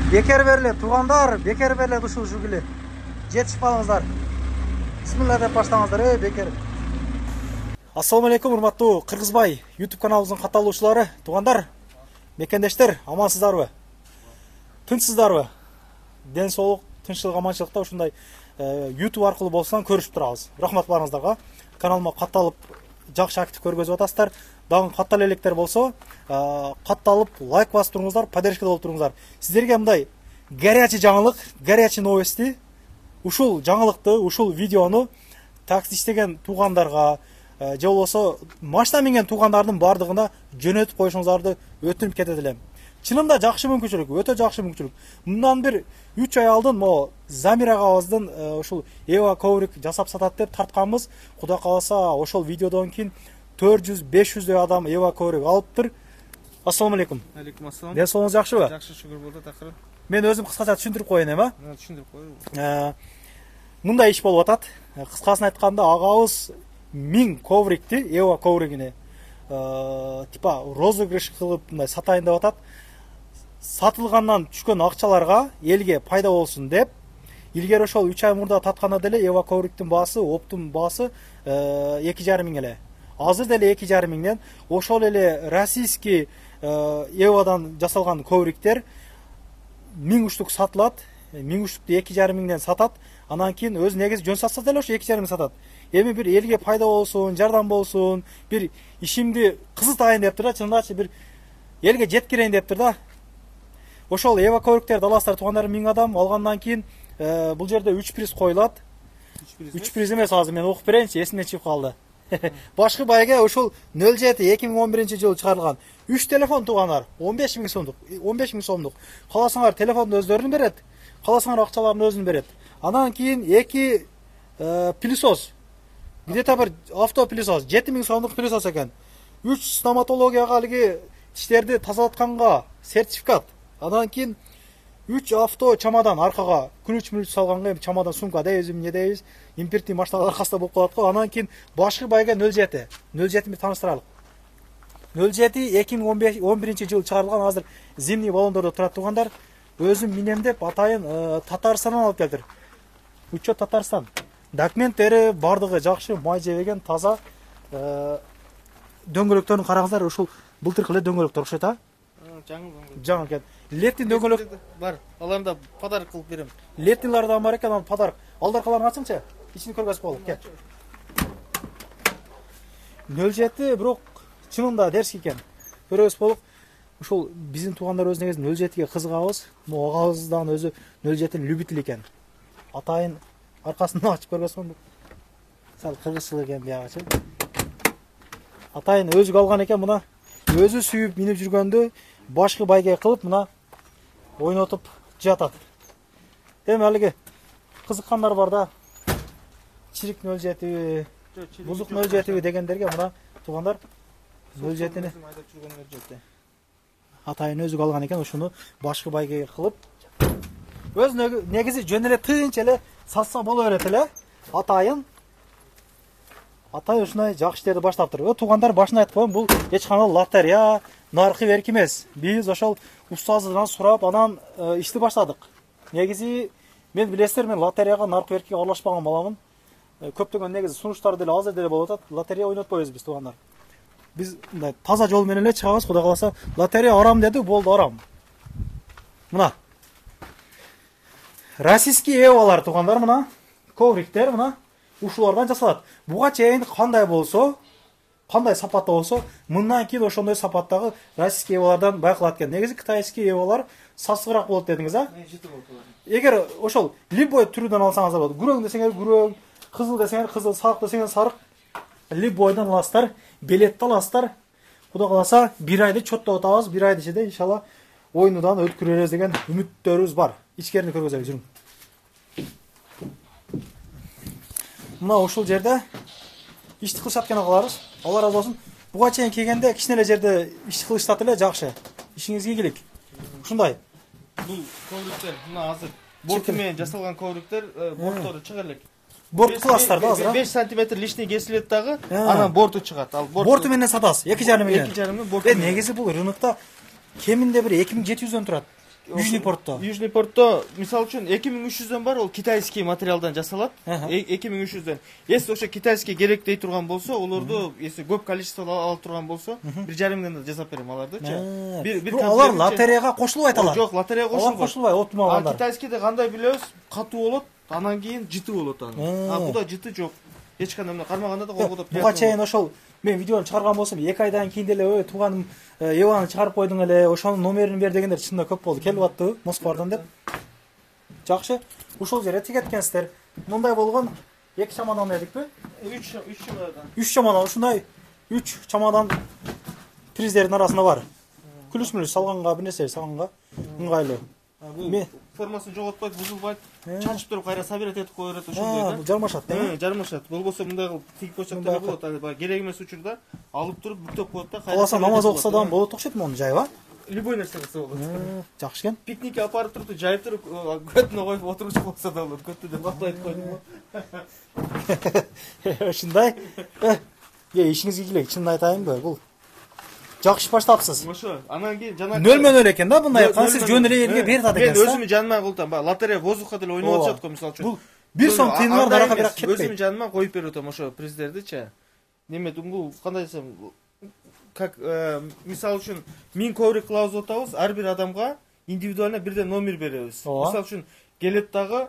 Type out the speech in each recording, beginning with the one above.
Бекер беріле, туғандар, бекер беріле ушул жүгіле. Жетішіп қалыңыздар. Бисмилла деп баштаңыздар, бекер. Ассалаумалейкум, урматтуу Кыргызбай YouTube каналыбыздын катталуучулары, туғандар, мекендештер, амансыздарбы? Тынчсыздарбы? Ден соолук, тынччылык, аманчылыкта ушундай YouTube аркылуу болсоң көрүшүп турабыз. Рахмат барыңыздарга. Каналыма катталып, жакшы актив көргөзүп атасыздар. Дагы каттала электер болсо, катталып, лайк басып туруңуздар, поддержка болуп туруңуздар. Сиздерге мындай горячий жаңылык, горячий новости, ушул жаңылыкты, ушул видеону такси иштеген туугандарга, же болбосо машина минген туугандардын бардыгына жөнөтүп коюшуңуздарды өтүнүп кетет элем. Чынында жакшы мүмкүнчүлүк, өтө жакшы мүмкүнчүлүк. Мындан бир 3 ай алдын мо Замир агабыздын ушул Эва коврик жасап сатат деп тартканбыз. Кудай кааласа, ошол видеодон кийин 400-500 адам Эва коврик алыптыр. Ассаламу алейкум. Алейкум ассалам. Ден соолугуңуз жакшыбы? Жакшы, шүгүр болду, такыр. Мен өзүм кыскача түшүндүрүп коеюн эми. Түшүндүрүп коюң. Мындай иш болуп атат. Кыскасын айтканда, агабыз 1000 коврикти, Эва ковригини типа розыгрыш кылып мындай сатайын деп атат. Сатылгандан түшкөн акчаларга элге пайда болсун деп, илгери ошол 3 ай мурда татканда деле Эва ковриктин баасы, оптун баасы 2,5 миң эле. Азыр деле 2,5 миңден ошол эле российский Эвадан жасалган ковриктер 1000 уштук сатылат. 1000 уштукту 2,5 миңден сатат. Анан кийин өз негизи жөн сатса деле ошо 2,5 миң сатат. Эми бир элге пайда болсун, жардам болсун, бир ишимди кызытайын дептир да, чындачы бир элге жеткирейин дептир да. Ошол Эва ковриктерди аласыздар, туугандарым, 1000 адам алгандан кийин бул жерде 3 приз коюлат. 3 приз эмес, азыр мен окуп берейинчи, эсимден чыгып калды. Башкы байга ошол 07 2011-жылы чыгарылган 3 телефон туугандар, 15 миң сомдук, 15 миң сомдук. Каласаңар телефондун өздөрүн берет, каласаңар акчаларын өзүн берет. Анан кийин 2 пылесос, где-то бир автопылесос, 7 миң сомдук пылесос экен. 3 стоматологияга алги тиштерди тазалатканга сертификат. Анан кийин 3 авто чамадан аркага күнүч салганга, чамадан сумка дейбиз, эмне дейбиз, импертный машиналар аркасында болуп калат го. Анан кийин башкы байга 07 бир тааныштыралык. 07 2011-жылы чыгарылган, азыр зимний баллондордо турат туугандар. Өзүм минем деп атайын Татарстандан алып келдир. Учет Татарстан. Документтери бардыгы жакшы, май жебеген, таза. Дөңгөлөктөрүн караңыздар, ушул былтыркы эле дөңгөлөктөр окшойт, а? Жаңы экен. Леттин дөңгөлөк бар. Аларны да подарок кылып берем. Леттилардан бар экен, ал подарок. Алдаркаларын ачыңчы. Ичин көргөзүп болуп, кел. 07 бирок чынында дерс экен. Көргөзүп болуп, ушул биздин туугандар өз негизи 07ге кызыгабыз. Мо агабыздан өзү 07-nin любитель экен. Атайын аркасынан ачып көргөзсөм, сал кыргызчыл экен биягачы. Атайын өзү алган экен, мына өзү сүйүп минип жүргөндү башкы байга кылып мына ойнотуп жатат. Эми алиги кызыккандар бар да, чирик 07, бузук 07 дегендерге мына туугандар 07-ни атайын өзү алган экен, ушуну башкы байга кылып өз негизи жөн эле тынч эле сатса боло берет эле. Атайын ушундай жакшы иштерди баштаптыр. Туугандар, башында айтып коеюн, бул эч кандай лотерея, наркы берки эмес. Биз ошол устазыдан сурап, анан ишти баштадык. Негизи мен билесиздер, мен лотереяга, наркы беркиге аралашпаган баламын. Көптөгөн негизи сунуштар деле азыр деле болуп атат. Лотерея ойнотпойбуз биз, туугандар. Биз мындай таза жол менен эле чыгабыз. Кудай кааласа, лотерея арам деди, болду арам. Мына российский эвалар, туугандар, мына ковриктер, мына ушулардан жасалат. Буга чейин кандай болсо, кандай сапатта болсо, мындан кийин ошондой сапаттагы российский эвалардан байкалат экен. Негизи кытайский эвалар сасыгыраак болот дедиңиз, а? Эгер ошол любой түрүдөн алсаңыздар болот. Күрөң десеңер күрөң, кызыл десеңер кызыл, сарык десеңер сарык. Любойдан аласыздар, билетти аласыздар. Кудай кааласа, 1 айды чоттоп атабыз, 1 айды ичинде иншалла ойнудан өткөрөбүз деген үмүттөрүбүз бар. Ичкерини көргөзөлү, жүрүң. Мына ушул жерде ишти кылышат экен агаларыбыз. Алла разы болсун. Буга чейин келгенде кичине эле жерде иш кылыштат эле, жакшы. Ишиңизге ийгилик. Ушундай. Бул ковриктер мына азыр борту менен жасалган ковриктер, борттору чыга элек. Борт кыласыздар да азыр. 5 см лишний кесилет дагы, анан борту чыгат. Ал борту менен сатасыз. 2,5 миңден. 2,5 миң борту. Негизи бул рынокто кеминде бир 2700дөн турат. Южный портто. Южный портто мисалы үчүн 2300дөн бар, ол китайский материалдан жасалат. 2300дөн. Если ошо китайский керек дей турган болсо, олорду если көп количестволо ала турган болсо, 1,5 мыңдан жасап берем алардычы. Бир алар лотереяга кошулбай аталат. Жок, лотереяга кошулбайт. Кошулбай, отмагандар. Китайскийде кандай билебиз? Катуу болот, анан кийин жыты болот аны. Буда жыты жок. Эч кандай мына кармаганда да колго деп. Буга чейин ошол мен видеону чыгарган болсом, 2 айдан кийин деле тууганым Еваны чыгарып койдуң эле, ошонун номерин бер дегендер чынында көп болду. Келип аттыбы Москвадан деп. Жакшы. Ушул жерге тигеткенсиздер. Мындай болгон 2 чамадан дедикпи? 3 чамадан. 3 чамадан, ушундай 3 чамадан приздердин арасында бар. Күлүс-мүлүс салганга, бир нерсе салганга ыңгайлуу. Бул формасын жоготпойт, бузулбайт. Чачып туруп кайра собирать этип кое берет ошондой да. Жармашат, да? Жармашат. Болбосо мындай кылып тигип койсок деле болот. Керек эмес учурда алып туруп бүктөп коет да. Каласа намаз окуса да болот окшойт мону жайба. Любой нерсе кылса болот. Жакшы экен. Пикникке апарып туруп, жайып туруп, көтүнө коюп отурчу болсо да болот. Көттү деп бактайт койдум. Ушундай. Ишиңизге келейик, чынын айтайынбы? Бул жакшы баштапсыз. Ошо, анан кийин жана нөлмөн экен да мындай айткан, сиз жөн эле элге берип атат экенсиз. Мен өзүмдүн жаныма кылтам, лотерея воздухка деле ойноп атышат го, мисалы үчүн. Бул 1 сом тыйыныңар даракка бирок кетпейт. Өзүмдүн жаныма коюп берип атам ошо приздердичи. Неме бул кандай десем, как мисалы үчүн 1000 коврик кылабыз деп атабыз, ар бир адамга индивидуально бирден номер беребиз. Мисалы үчүн келет дагы,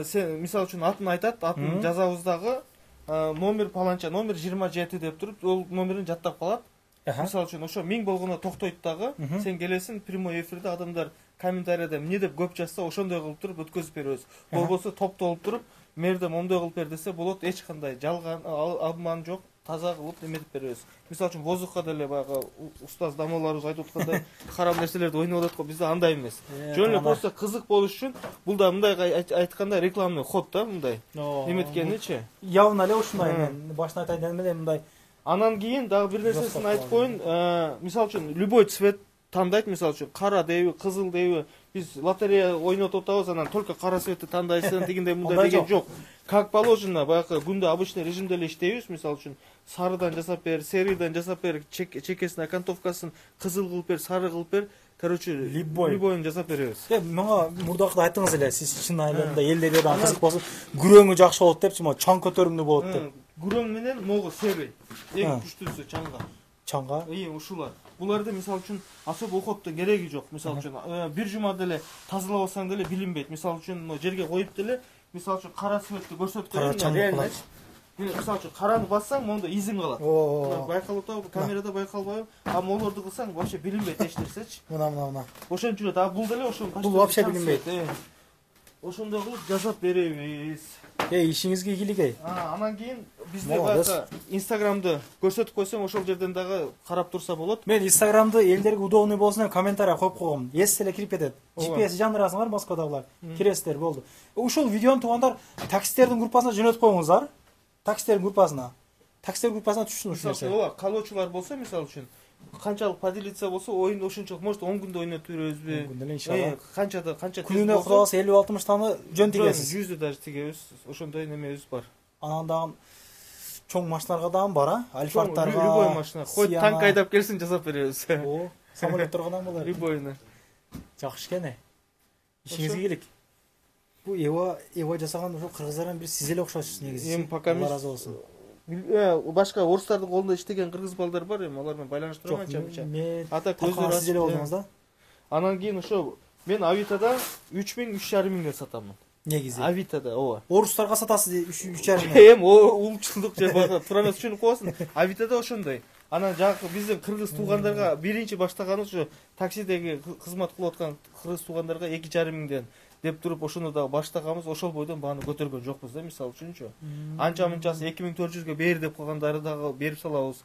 сен мисалы үчүн атын айтат, атын жазабыз дагы, номер паланча, номер 27 деп туруп, ол номерин жаттап калат. Мисалы үчүн ошо 1000 болгондо токтойт дагы, сен келесиң прямой эфирде адамдар комментарийде эмне деп көп жазса, ошондой кылып туруп өткөзүп беребиз. Болбосо топтолуп туруп, мерде мондой кылып бер десе болот, эч кандай жалган, обман жок, таза кылып эметип беребиз. Мисалы үчүн воздухка деле баягы устаз дамолорубуз айтып аткандай харам нерселерди ойноп атат го, бизде андай эмес. Жөн эле просто кызык болуш үчүн бул да мындай айтканда рекламный ход да, мындай. Эметкеничи. Явно эле ушундай мен башына айтайын дегем эле мындай. Анан кийин дагы бир нерсесин айтып коеюн. Мисалы үчүн любой цвет тандайт, мисалы үчүн кара дейби, кызыл дейби. Биз лотерея ойнотуп атабыз, анан только кара цветти тандайсың дегендей мындай деген жок. Как положено, баягы күндө обычный режимде эле иштейбиз, мисалы үчүн сарыдан жасап бер, серыйдан жасап бер, чекесин, окантовкасын кызыл кылып бер, сары кылып бер. Короче, любойун жасап беребиз. Мага мурдакта айттыңыз эле, сиз чын айылында элдерге да кызык болсун, күрөңү жакшы болот депчи, могу чаң көтөрүмдүү болот деп. Күрөң менен могу серый. Эң күчтүүсү чаңга. Чаңга? Ушулар. Буларды мисалы үчүн особо уходтун кереги жок. Мисалы үчүн бир жума деле тазалабасаң деле билинбейт. Мисалы үчүн жерге коюп деле, мисалы үчүн кара цветти көрсөткөн реально. Мисалы үчүн караны бассаң, мондо изин калат. Байкалып атабы, камерада байкалбайбы? А могуларды кылсаң вообще билинбейт эч нерсечи. Мына. Ошон үчүн бул деле ошон бул вообще билинбейт. Ошондой кылып жасап беребиз. Ишиңизге ийгилик. Анан кийин бизде баягы Инстаграмды көрсөтүп койсоң, ошол жерден дагы карап турса болот. Мен Инстаграмды элдерге удобный болсун деп комментарий коюп койгом. Эс эле кирип кетет. GPS жандырасыңар Москвадагылар. Киресиздер, болду. Ушул видеону туугандар таксистердин группасына жөнөтүп коюңуздар. Таксистердин группасына. Таксистер группасына түшсүн ушул нерсе. Ооба, калоочулар болсо, мисалы үчүн канчалык поделиться болсо, оюн ошончолук, может 10 күндө ойнотуп беребизби? 10 күндө иншалла. Канча күнүнө кудаласа 50-60 таны жөн тигесиз. 100 даже тигебиз. Ошондой немебиз бар. Анан дагы чоң машиналарга дагы бар, Альфардтарга. Любой машина. Хоть танк айдап келсин жасап беребиз. Самолетторго да болот. Любойны. Жакшы экен. Ишиңизге келик. Бу Ева жасаган ошо кыргыздардан бир сиз эле окшойсуз негизи. Алла разы болсун. Башка орустардын колунда иштеген кыргыз балдар бар, алар менен байланыштырам анча-мынча. Ата көздөр сиз эле болдуңуз да. Анан кийин ошо мен Авитада 3000, 3,5 миңге сатамын. Негизи. Авитада, ооба. Орустарга сатасыз 3,5 миң. Улчулдук же бага туура эмес түшүнүп коесуң. Авитада ошондой. Анан жакы биздин кыргыз туугандарга биринчи баштаганыбыз ошо таксидеги кызмат кылып аткан кыргыз туугандарга 2,5 миңден деп туруп ошону да баштаганбыз, ошол бойдон бааны көтөргөн жокпуз да, мисалы үчүнчү. Анча-мынчасы 2400гө бер деп койгондары дагы берип салабыз.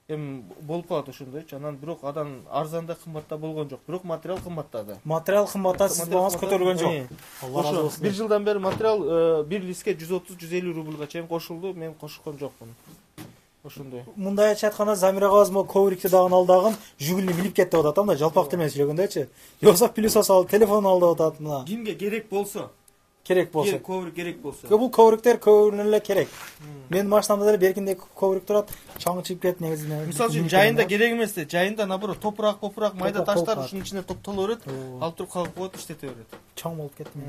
Эми болуп калат ошондойчу. Анан бирок адан арзанда кымбатта болгон жок. Бирок материал кымбаттады. Материал кымбаттады, сиз багыңыз көтөрүлгөн жок. Алла разы болсун. Бир жылдан бери материал бир листке 130-150 рубльга чейин кошулду. Мен кошулгон жокмун. Ошондой. Мындайча айтканда Замир агабыз мо коврикти дагы алдагын жүгүлү билип кетти деп атат, мындай жалпак темен сүйлөгөндөчү. Йокса плюс асал телефон алды деп атат мына. Кимге керек болсо, керек болсо. Коврик керек болсо. Бул ковриктер көбүнө эле керек. Менин машинамда деле беркинде коврик турат, чаңы чыгып кетет негизинен. Мисалы үчүн жайында керек эмес да, жайында наоборот топурак, майда таштар ушунун ичине топтоло берет, алып туруп калып коет, иштете берет. Чоң болуп кетти.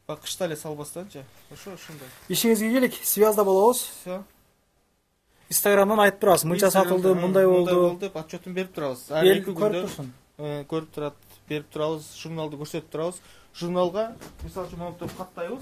Бак кышта эле салбастанчы. Ошондой. Ишиңизге келик, связда болобуз. Всё. Инстаграмдан айтып турасыз, мынча сатылды, мындай болду деп отчетун берип турабыз. Эл көрүп турсун. Көрүп турат, берип турабыз, журналды көрсөтүп турабыз. Журналга мисалы үчүн монтоп каттайбыз.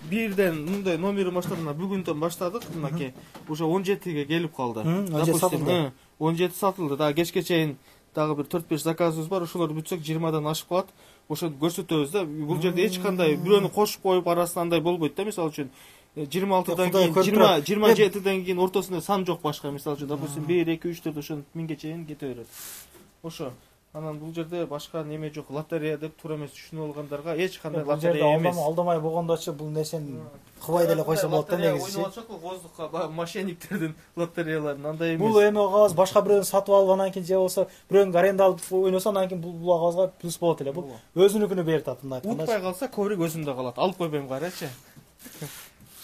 Бирден мындай номери баштадык, бүгүндөн баштадык, мынакей. Уже 17ге келип калды. Допустим, 17 сатылды. Дагы кечке чейин дагы бир 4-5 заказыбыз бар. Ошолорду бүтсөк 20дан ашып калат. Ошону көрсөтөбүз да. Бул жерде эч кандай бирөөнү кошуп коюп арасында андай болбойт да, мисалы үчүн 26-дан кийин 27-ден кийин ортосунда сан жок башка, мисалы үчүн, допустим 1 2 3 4 ошон 1000ге чейин кете берет. Ошо. Анан бул жерде башка неме жок, лотерея деп туура эмес түшүнүп алгандарга эч кандай лотерея эмес. Алдамай болгондочу бул нерсени кылбай деле койсо болот да негизи. Ойноп атышат го воздухка, мошенниктердин лотереяларын, андай эмес. Бул эми кагаз башка бирөөнү сатып алып анан кийин же болсо бирөөнүн аренда алып ойносо анан кийин бул кагазга плюс болот эле. Бул өзүнүкүнү берет ат, мындай айтканда. Утпай калса коврик өзүндө калат. Алып койбойм карачы.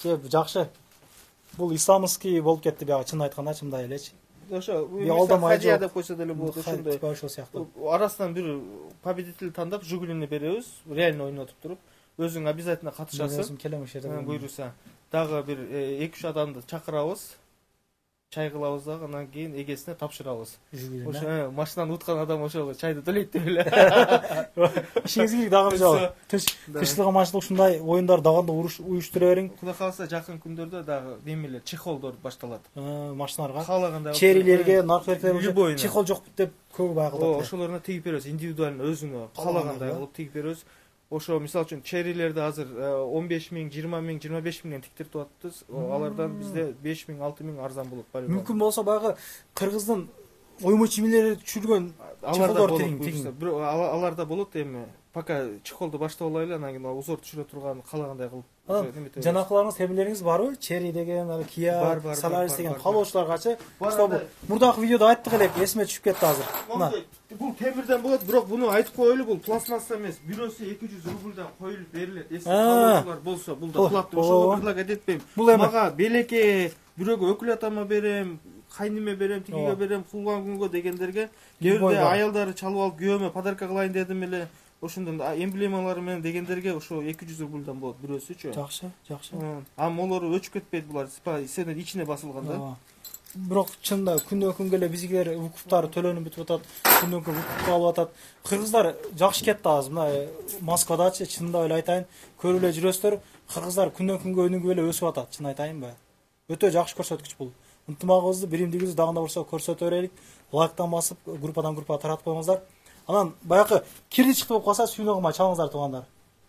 Жакшы. Бул исламский болуп кетти бияга, чын айтканда чындай элечи. Ошо, Хадия деп койсо деле болот, ошондой. Ошол сыяктуу. Арасынан бир победитель тандап, Жигулини беребиз, реально ойнотуп туруп, өзүң обязательно катышасың. Өзүм келем ошол жерде. Буйруса. Дагы бир 2-3 адамды чакырабыз. Чай кылабыз дагы, анан кийин эгесине тапшырабыз. Ошо машинаны уткан адам ошол чайды төлөйт деп эле. Ишиңизге дагы бир жолу. Тынччылык аманчылык ушундай оюндар дагы уюштура бериң. Кудай кааласа жакын күндөрдө дагы немелер, чехолдор башталат. Машиналарга. Каалагандай. Черилерге, наркотиктерге чехол жок деп көп байкалат. Ошолоруна тигип беребиз, индивидуально өзүңө каалагандай кылып тигип беребиз. Ошо мисалы үчүн черилерди азыр 15 000, 20 000, 25 000ден тиктирип атабыз. Алардан бизде 5 000, 6 000 арзан болот бар. Мүмкүн болсо баягы кыргыздын оймо чимилери түшүргөн чехолдор тигиң. Аларда болот эми. Пока чехолду баштап алайлы, анан кийин узор түшүрө турган каалагандай кылып. Жанакыларыңыз темирлериңиз барбы? Черри деген, Kia, Solaris деген калоочуларгачы. Мурдагы видеодо айттык элек, эсиме түшүп кетти азыр. Мына бул темирден болот, бирок буну айтып коелу, бул пластмасса эмес. Бирөөсү 200 рубльдан коюлуп берилет. Эсип калоочулар болсо, бул да платный. Ошого предлагать этпейм. Мага белекке, бирөөгө өкүл атама берем, кайниме берем, тигиге берем, кулган күнгө дегендерге, кээде аялдары чалып алып күйөөмө подарка кылайын дедим эле. Ошондон эмблемалары менен дегендерге ошо 200 рубльдан болот бирөөсүчү. Жакшы. А молору өчүп кетпейт булар, сенин ичине басылганда. Бирок чында күндөн күнгө эле бизгилер укуктары төлөнүп бүтүп атат, күндөн күнгө укук алып атат. Кыргыздар жакшы кетти азыр. Мына Москвадачы чында эле айтайын, көрүп эле жүрөсүздөр, кыргыздар күндөн күнгө өнүгүп эле өсүп атат, чын айтайынбы? Өтө жакшы көрсөткүч бул. Ынтымагыбызды, биримдигибизди дагы болсо көрсөтө берелик. Лайктан басып, группадан группага таратып коюңуздар. Анан баягы кирди чыкты болуп калса сүйнөгүмө чалыңыздар туугандар.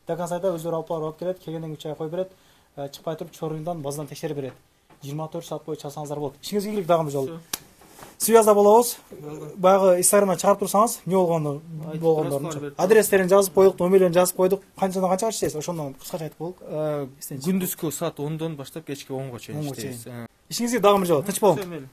До конца өзү алып барып келет, келгенден 3 ай коюп берет, чыкпай туруп чорундан базадан текшерип берет. 24 саат бою чалсаңыздар болот. Ишиңизге келип дагы бир жолу. Связда болобуз. Баягы Инстаграмдан чыгарып турсаңыз, эмне болгондорун. Адрестерин жазып койдук, номерлерин жазып койдук. Канчадан канчага иштейсиз? Ошондон кыскача айтып коелук. Күндүзгү саат 10дон баштап кечки 10го чейин иштейбиз. Ишиңизге дагы бир жолу. Тынч болуң.